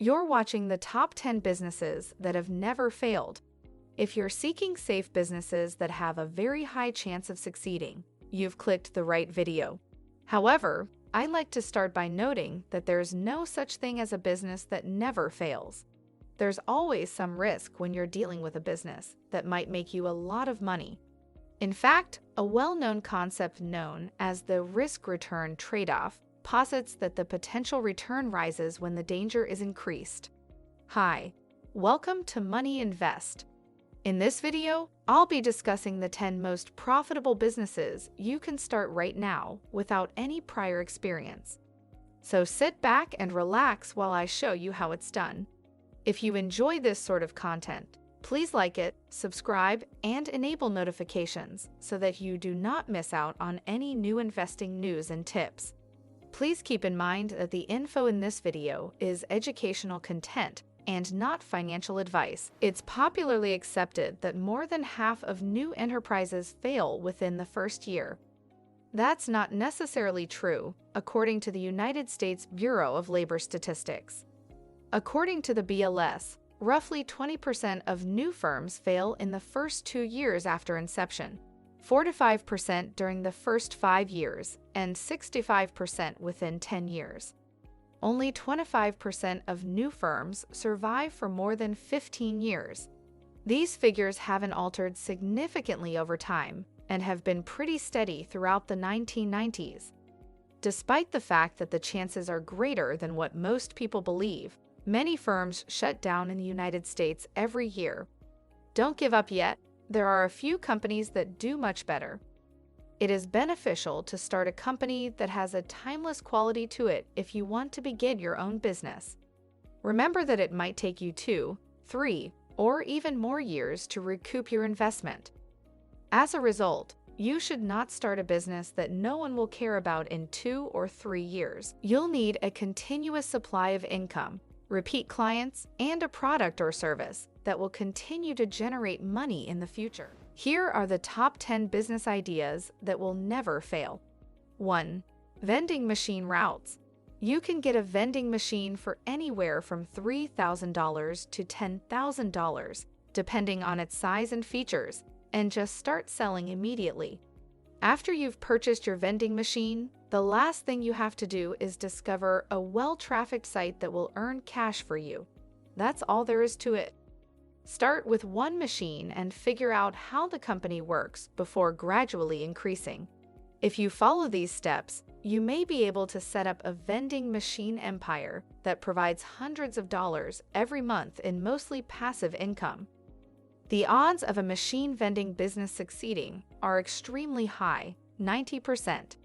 You're watching the top 10 businesses that have never failed. If you're seeking safe businesses that have a very high chance of succeeding, you've clicked the right video. However, I'd like to start by noting that there's no such thing as a business that never fails. There's always some risk when you're dealing with a business that might make you a lot of money. In fact, a well-known concept known as the risk-return trade-off posits that the potential return rises when the danger is increased. Hi, welcome to Money Invest. In this video, I'll be discussing the 10 most profitable businesses you can start right now without any prior experience. So sit back and relax while I show you how it's done. If you enjoy this sort of content, please like it, subscribe, and enable notifications so that you do not miss out on any new investing news and tips. Please keep in mind that the info in this video is educational content and not financial advice. It's popularly accepted that more than half of new enterprises fail within the first year. That's not necessarily true, according to the United States Bureau of Labor Statistics. According to the BLS, roughly 20% of new firms fail in the first 2 years after inception, 4 to 5% during the first 5 years, and 65% within 10 years. Only 25% of new firms survive for more than 15 years. These figures haven't altered significantly over time and have been pretty steady throughout the 1990s. Despite the fact that the chances are greater than what most people believe, many firms shut down in the United States every year. Don't give up yet. There are a few companies that do much better. It is beneficial to start a company that has a timeless quality to it if you want to begin your own business. Remember that it might take you 2, 3, or even more years to recoup your investment. As a result, you should not start a business that no one will care about in 2 or 3 years. You'll need a continuous supply of income, repeat clients, and a product or service that will continue to generate money in the future. Here are the top 10 business ideas that will never fail. 1. Vending machine routes. You can get a vending machine for anywhere from $3,000 to $10,000, depending on its size and features, and just start selling immediately. After you've purchased your vending machine, the last thing you have to do is discover a well-trafficked site that will earn cash for you. That's all there is to it. Start with one machine and figure out how the company works before gradually increasing. If you follow these steps, you may be able to set up a vending machine empire that provides hundreds of dollars every month in mostly passive income. The odds of a machine vending business succeeding are extremely high, 90%.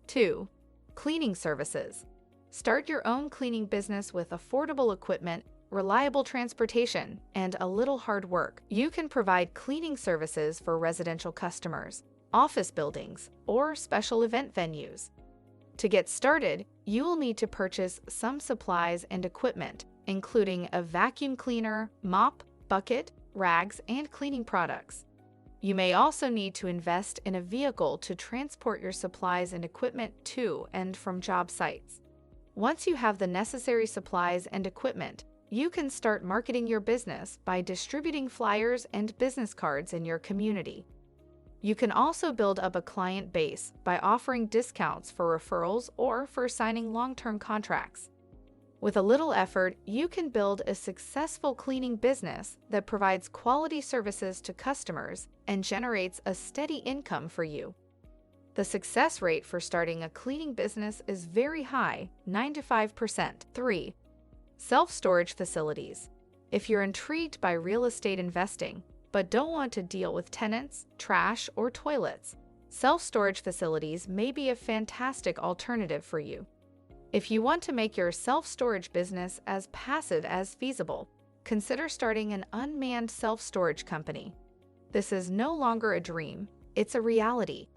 2. Cleaning services. Start your own cleaning business with affordable equipment, reliable transportation, and a little hard work. You can provide cleaning services for residential customers, office buildings, or special event venues. To get started, you will need to purchase some supplies and equipment, including a vacuum cleaner, mop, bucket, rags, and cleaning products. You may also need to invest in a vehicle to transport your supplies and equipment to and from job sites. Once you have the necessary supplies and equipment, you can start marketing your business by distributing flyers and business cards in your community. You can also build up a client base by offering discounts for referrals or for signing long-term contracts. With a little effort, you can build a successful cleaning business that provides quality services to customers and generates a steady income for you. The success rate for starting a cleaning business is very high, 95%. 3. Self-storage facilities. If you're intrigued by real estate investing, but don't want to deal with tenants, trash, or toilets, self-storage facilities may be a fantastic alternative for you. If you want to make your self-storage business as passive as feasible, consider starting an unmanned self-storage company. This is no longer a dream, it's a reality.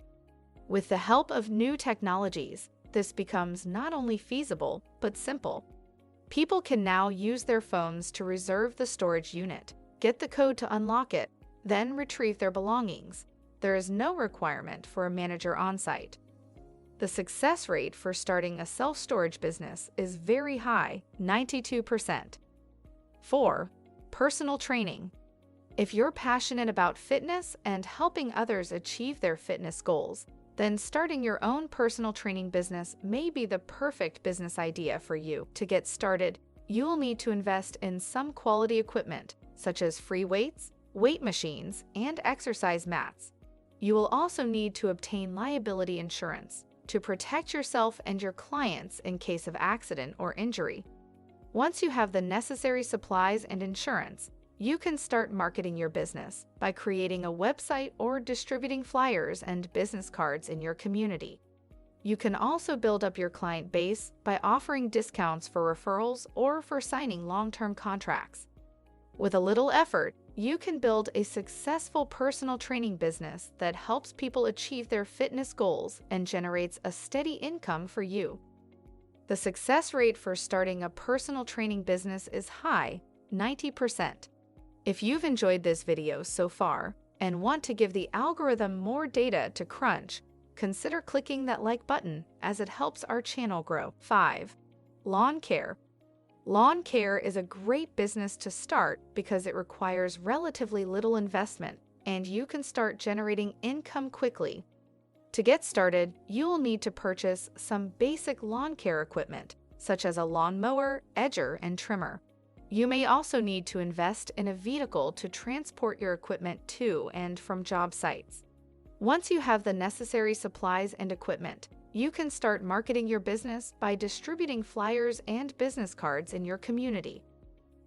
With the help of new technologies, this becomes not only feasible, but simple. People can now use their phones to reserve the storage unit, get the code to unlock it, then retrieve their belongings. There is no requirement for a manager on-site. The success rate for starting a self-storage business is very high, 92%. 4. Personal training. If you're passionate about fitness and helping others achieve their fitness goals, then starting your own personal training business may be the perfect business idea for you. To get started, you will need to invest in some quality equipment, such as free weights, weight machines, and exercise mats. You will also need to obtain liability insurance to protect yourself and your clients in case of accident or injury. Once you have the necessary supplies and insurance, you can start marketing your business by creating a website or distributing flyers and business cards in your community. You can also build up your client base by offering discounts for referrals or for signing long-term contracts. With a little effort, you can build a successful personal training business that helps people achieve their fitness goals and generates a steady income for you. The success rate for starting a personal training business is high, 90%. If you've enjoyed this video so far and want to give the algorithm more data to crunch, consider clicking that like button as it helps our channel grow. 5. Lawn care. Lawn care is a great business to start because it requires relatively little investment and you can start generating income quickly. To get started, you will need to purchase some basic lawn care equipment, such as a lawn mower, edger, and trimmer. You may also need to invest in a vehicle to transport your equipment to and from job sites. Once you have the necessary supplies and equipment, you can start marketing your business by distributing flyers and business cards in your community.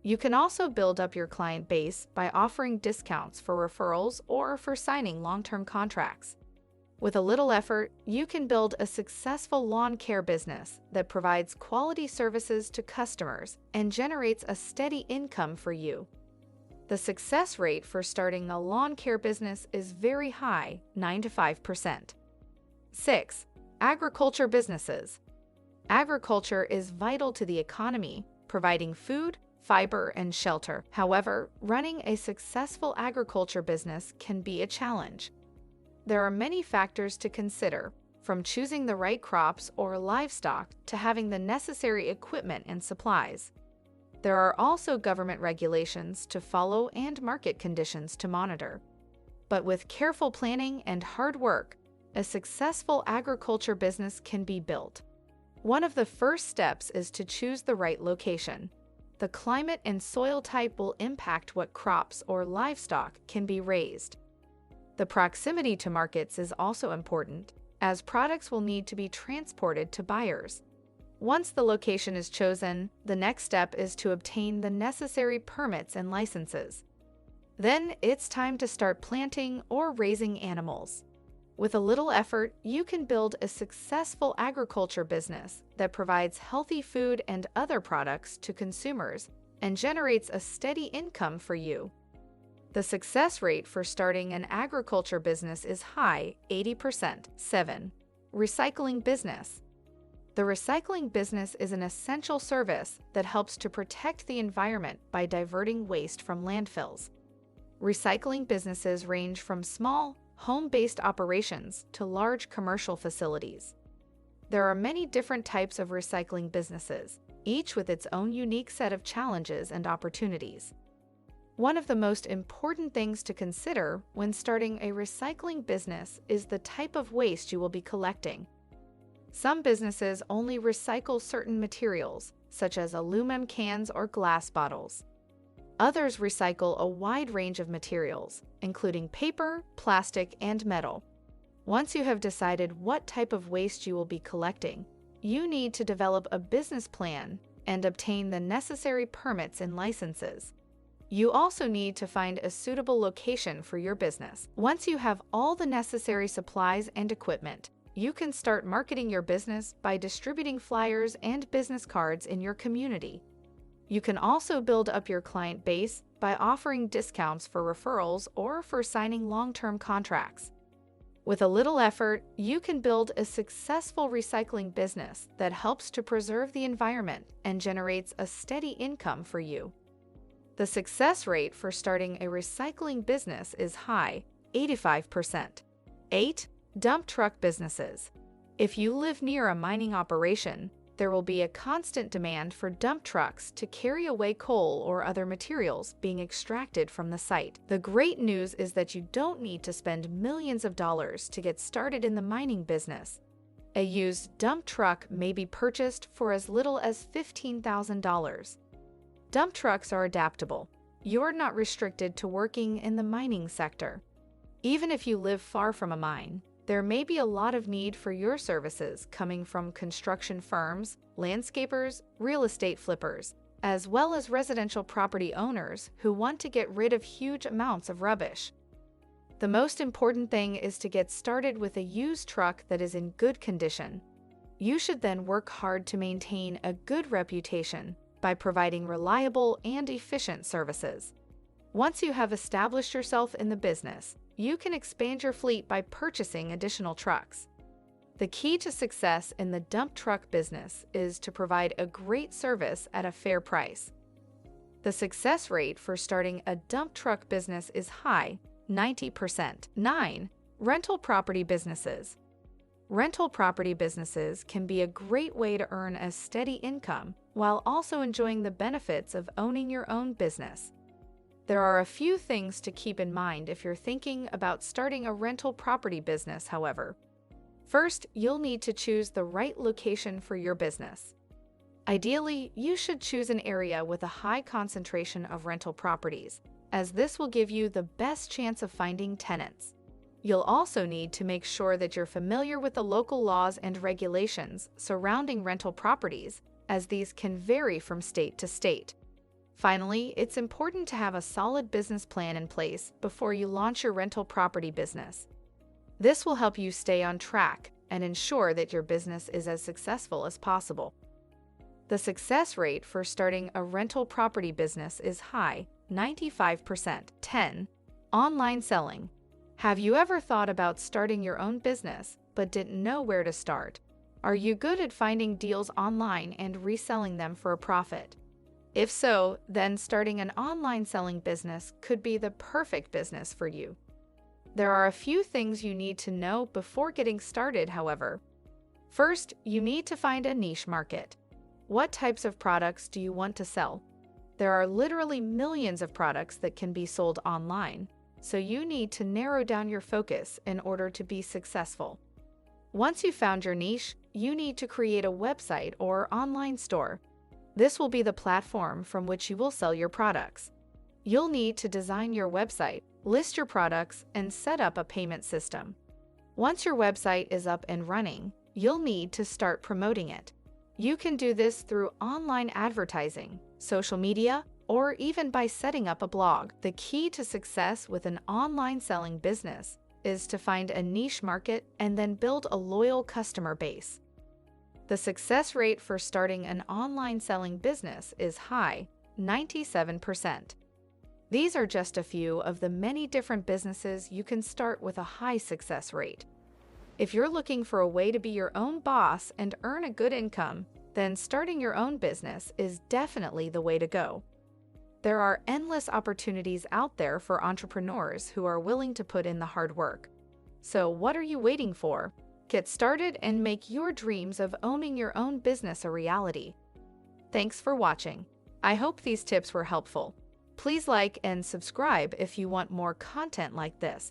You can also build up your client base by offering discounts for referrals or for signing long-term contracts. With a little effort, you can build a successful lawn care business that provides quality services to customers and generates a steady income for you. The success rate for starting a lawn care business is very high, 95%. 6. Agriculture businesses. Agriculture is vital to the economy, providing food, fiber, and shelter. However, running a successful agriculture business can be a challenge. There are many factors to consider, from choosing the right crops or livestock to having the necessary equipment and supplies. There are also government regulations to follow and market conditions to monitor. But with careful planning and hard work, a successful agriculture business can be built. One of the first steps is to choose the right location. The climate and soil type will impact what crops or livestock can be raised. The proximity to markets is also important, as products will need to be transported to buyers. Once the location is chosen, the next step is to obtain the necessary permits and licenses. Then it's time to start planting or raising animals. With a little effort, you can build a successful agriculture business that provides healthy food and other products to consumers and generates a steady income for you. The success rate for starting an agriculture business is high, 80%. 7. Recycling business. The recycling business is an essential service that helps to protect the environment by diverting waste from landfills. Recycling businesses range from small, home-based operations to large commercial facilities. There are many different types of recycling businesses, each with its own unique set of challenges and opportunities. One of the most important things to consider when starting a recycling business is the type of waste you will be collecting. Some businesses only recycle certain materials, such as aluminum cans or glass bottles. Others recycle a wide range of materials, including paper, plastic, and metal. Once you have decided what type of waste you will be collecting, you need to develop a business plan and obtain the necessary permits and licenses. You also need to find a suitable location for your business. Once you have all the necessary supplies and equipment, you can start marketing your business by distributing flyers and business cards in your community. You can also build up your client base by offering discounts for referrals or for signing long-term contracts. With a little effort, you can build a successful recycling business that helps to preserve the environment and generates a steady income for you. The success rate for starting a recycling business is high, 85%. 8. Dump truck businesses. If you live near a mining operation, there will be a constant demand for dump trucks to carry away coal or other materials being extracted from the site. The great news is that you don't need to spend millions of dollars to get started in the mining business. A used dump truck may be purchased for as little as $15,000. Dump trucks are adaptable. You're not restricted to working in the mining sector. Even if you live far from a mine, there may be a lot of need for your services coming from construction firms, landscapers, real estate flippers, as well as residential property owners who want to get rid of huge amounts of rubbish. The most important thing is to get started with a used truck that is in good condition. You should then work hard to maintain a good reputation by providing reliable and efficient services. Once you have established yourself in the business, you can expand your fleet by purchasing additional trucks. The key to success in the dump truck business is to provide a great service at a fair price. The success rate for starting a dump truck business is high, 90%. 9. Rental property businesses. Rental property businesses can be a great way to earn a steady income while also enjoying the benefits of owning your own business. There are a few things to keep in mind if you're thinking about starting a rental property business, however. First, you'll need to choose the right location for your business. Ideally, you should choose an area with a high concentration of rental properties, as this will give you the best chance of finding tenants. You'll also need to make sure that you're familiar with the local laws and regulations surrounding rental properties, as these can vary from state to state. Finally, it's important to have a solid business plan in place before you launch your rental property business. This will help you stay on track and ensure that your business is as successful as possible. The success rate for starting a rental property business is high, 95%. 10. Online selling. Have you ever thought about starting your own business but didn't know where to start? Are you good at finding deals online and reselling them for a profit? If so, then starting an online selling business could be the perfect business for you. There are a few things you need to know before getting started, however. First, you need to find a niche market. What types of products do you want to sell? There are literally millions of products that can be sold online, so you need to narrow down your focus in order to be successful. Once you've found your niche, you need to create a website or online store. This will be the platform from which you will sell your products. You'll need to design your website, list your products, and set up a payment system. Once your website is up and running, you'll need to start promoting it. You can do this through online advertising, social media, or even by setting up a blog. The key to success with an online selling business is to find a niche market and then build a loyal customer base. The success rate for starting an online selling business is high, 97%. These are just a few of the many different businesses you can start with a high success rate. If you're looking for a way to be your own boss and earn a good income, then starting your own business is definitely the way to go. There are endless opportunities out there for entrepreneurs who are willing to put in the hard work. So what are you waiting for? Get started and make your dreams of owning your own business a reality. Thanks for watching. I hope these tips were helpful. Please like and subscribe if you want more content like this.